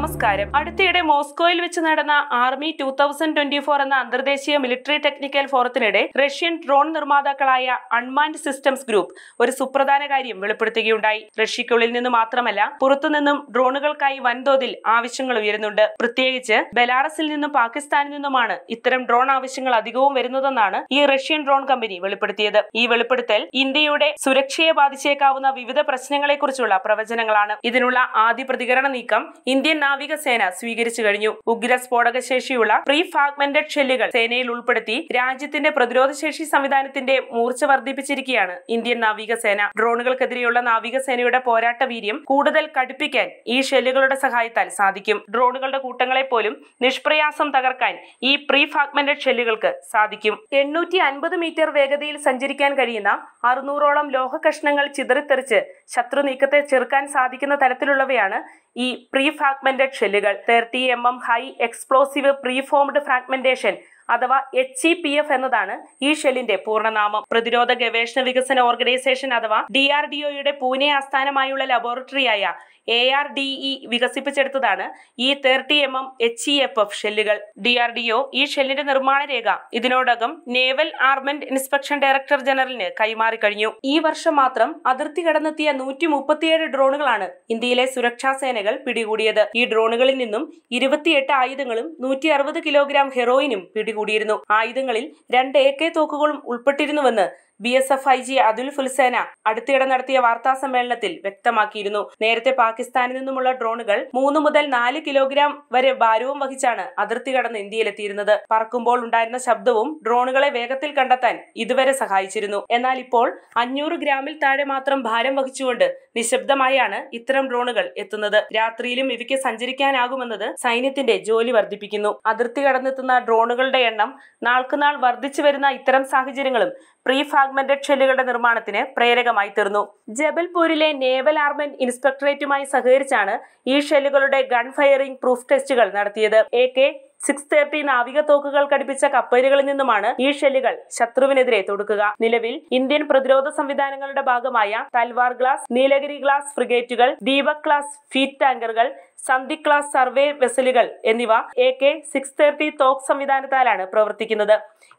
നമസ്കാരം. അടുത്തിടെ മോസ്കോയിൽ വെച്ച് നടന്ന ആർമി 2024 എന്ന അന്തർദേശീയ മിലിറ്ററി ടെക്നിക്കൽ ഫോറത്തിനിടെ റഷ്യൻ ഡ്രോൺ നിർമ്മാതാക്കളായ അൺമാൻഡ് സിസ്റ്റംസ് ഗ്രൂപ്പ് ഒരു സുപ്രധാന കാര്യം വെളിപ്പെടുത്തുകയുണ്ടായി. റഷ്യക്കുള്ളിൽ നിന്ന് മാത്രമല്ല പുറത്തുനിന്നും ഡ്രോണുകൾക്കായി വൻതോതിൽ ആവശ്യങ്ങൾ ഉയരുന്നുണ്ട്. പ്രത്യേകിച്ച് ബെലാറസിൽ നിന്നും പാകിസ്ഥാനിൽ നിന്നുമാണ് ഇത്തരം ഡ്രോൺ ആവശ്യങ്ങൾ അധികവും വരുന്നതെന്നാണ് ഈ റഷ്യൻ ഡ്രോൺ കമ്പനി വെളിപ്പെടുത്തിയത്. ഈ വെളിപ്പെടുത്തൽ ഇന്ത്യയുടെ സുരക്ഷയെ ബാധിച്ചേക്കാവുന്ന വിവിധ പ്രശ്നങ്ങളെക്കുറിച്ചുള്ള പ്രവചനങ്ങളാണ്. ഇതിനുള്ള ആദ്യ പ്രതികരണ നീക്കം ഇന്ത്യൻ നാവികസേന സ്വീകരിച്ചു കഴിഞ്ഞു. ഉഗ്ര സ്ഫോടക ശേഷിയുള്ള പ്രീ ഫ്രാഗ്മെന്റഡ് ഷെല്ലുകൾ സേനയിൽ ഉൾപ്പെടുത്തി രാജ്യത്തിന്റെ പ്രതിരോധശേഷി സംവിധാനത്തിന്റെ മൂർച്ച വർദ്ധിപ്പിച്ചിരിക്കുകയാണ് ഇന്ത്യൻ നാവികസേന. ഡ്രോണുകൾക്കെതിരെയുള്ള നാവികസേനയുടെ പോരാട്ട വീര്യം കൂടുതൽ കടുപ്പിക്കാൻ ഈ ഷെല്ലുകളുടെ സഹായത്താൽ സാധിക്കും. ഡ്രോണുകളുടെ കൂട്ടങ്ങളെ പോലും നിഷ്പ്രയാസം തകർക്കാൻ ഈ പ്രീ ഫ്രാഗ്മെന്റഡ് ഷെല്ലുകൾക്ക് സാധിക്കും. 850 മീറ്റർ വേഗതയിൽ സഞ്ചരിക്കാൻ കഴിയുന്ന 600ഓളം ലോഹ കഷ്ണങ്ങൾ ചിതറിത്തെറിച്ച് ശത്രു നീക്കത്തെ ചെറുക്കാൻ സാധിക്കുന്ന തരത്തിലുള്ളവയാണ് ഈ പ്രീ ഫ്രാഗ്മെന്റഡ് ഷെല്ലുകൾ. 30 mm high explosive preformed fragmentation അഥവാ HEPF എന്നതാണ് ഈ ഷെല്ലിന്റെ പൂർണ്ണനാമം. പ്രതിരോധ ഗവേഷണ വികസന ഓർഗനൈസേഷൻ അഥവാ DRDOയുടെ പൂനെ ആസ്ഥാനമായുള്ള ലബോറട്ടറിയായ ARDE വികസിപ്പിച്ചെടുത്തതാണ് ഈ 30 mm HEPF ഷെല്ലുകൾ. DRDO ഈ ഷെല്ലിന്റെ നിർമ്മാണ രേഖ ഇതിനോടകം നേവൽ ആർമമെന്റ് ഇൻസ്പെക്ഷൻ ഡയറക്ടർ ജനറലിന് കൈമാറി കഴിഞ്ഞു. ഈ വർഷം മാത്രം അതിർത്തി കടന്നെത്തിയ 137 ഡ്രോണുകളാണ് ഇന്ത്യയിലെ സുരക്ഷാ സേനകൾ പിടികൂടിയത്. ഈ ഡ്രോണുകളിൽ നിന്നും 28 ആയുധങ്ങളും 160 കിലോഗ്രാം ഹെറോയിനും പിടികൂടിയിരുന്നു. ആയുധങ്ങളിൽ 2 AK തോക്കുകളും ഉൾപ്പെട്ടിരുന്നുവെന്ന് BSF IG അതുൽ ഫുൽസേന അടുത്തിടെ നടത്തിയ വാർത്താ സമ്മേളനത്തിൽ വ്യക്തമാക്കിയിരുന്നു. നേരത്തെ പാകിസ്ഥാനിൽ നിന്നുമുള്ള ഡ്രോണുകൾ 3 മുതൽ 4 കിലോഗ്രാം വരെ ഭാരവും വഹിച്ചാണ് അതിർത്തി കടന്ന് ഇന്ത്യയിലെത്തിയിരുന്നത്. പറക്കുമ്പോൾ ഉണ്ടായിരുന്ന ശബ്ദവും ഡ്രോണുകളെ വേഗത്തിൽ കണ്ടെത്താൻ ഇതുവരെ സഹായിച്ചിരുന്നു. എന്നാൽ ഇപ്പോൾ 500 ഗ്രാമിൽ താഴെ മാത്രം ഭാരം വഹിച്ചുകൊണ്ട് നിശബ്ദമായാണ് ഇത്തരം ഡ്രോണുകൾ എത്തുന്നത്. രാത്രിയിലും ഇവയ്ക്ക് സഞ്ചരിക്കാനാകുമെന്നത് സൈന്യത്തിന്റെ ജോലി വർദ്ധിപ്പിക്കുന്നു. അതിർത്തി കടന്നെത്തുന്ന ഡ്രോണുകളുടെ എണ്ണം നാൾക്കുനാൾ വർദ്ധിച്ചു വരുന്ന ഇത്തരം സാഹചര്യങ്ങളും പ്രീ ഫ്രാഗ്മെന്റഡ് ഷെല്ലുകളുടെ നിർമ്മാണത്തിന് പ്രേരകമായി തീർന്നു. ജബൽപൂരിലെ നേവൽ ആർമമെന്റ് ഇൻസ്പെക്ടറേറ്റുമായി സഹകരിച്ചാണ് ഈ ഷെല്ലുകളുടെ ഗൺ ഫയറിംഗ് പ്രൂഫ് ടെസ്റ്റുകൾ നടത്തിയത്. AK-630 നാവിക തോക്കുകൾ ഘടിപ്പിച്ച കപ്പലുകളിൽ നിന്നുമാണ് ഈ ഷെല്ലുകൾ ശത്രുവിനെതിരെ തൊടുക്കുക. നിലവിൽ ഇന്ത്യൻ പ്രതിരോധ സംവിധാനങ്ങളുടെ ഭാഗമായ തൽവാർ ക്ലാസ്, നീലഗിരി ക്ലാസ് ഫ്രിഗേറ്റുകൾ, ദീപക് ക്ലാസ് ഫീറ്റ് ടാങ്കറുകൾ, സന്ധി ക്ലാസ് സർവേ വെസലുകൾ എന്നിവ AK-630 തോക്ക് സംവിധാനത്താലാണ് പ്രവർത്തിക്കുന്നത്.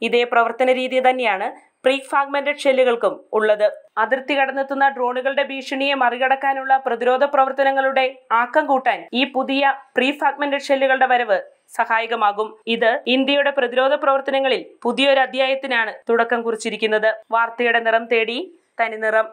ഇതേ പ്രവർത്തന രീതി തന്നെയാണ് പ്രീ ഫ്രാഗ്മെന്റഡ് ഷെല്ലുകൾക്കും ഉള്ളത്. അതിർത്തി കടന്നെത്തുന്ന ഡ്രോണുകളുടെ ഭീഷണിയെ മറികടക്കാനുള്ള പ്രതിരോധ പ്രവർത്തനങ്ങളുടെ ആക്കം കൂട്ടാൻ ഈ പുതിയ പ്രീ ഫ്രാഗ്മെന്റഡ് ഷെല്ലുകളുടെ വരവ് സഹായകമാകും. ഇത് ഇന്ത്യയുടെ പ്രതിരോധ പ്രവർത്തനങ്ങളിൽ പുതിയൊരു അധ്യായത്തിനാണ് തുടക്കം കുറിച്ചിരിക്കുന്നത്. വാർത്തയുടെ നിറം തേടി തനിനിറം.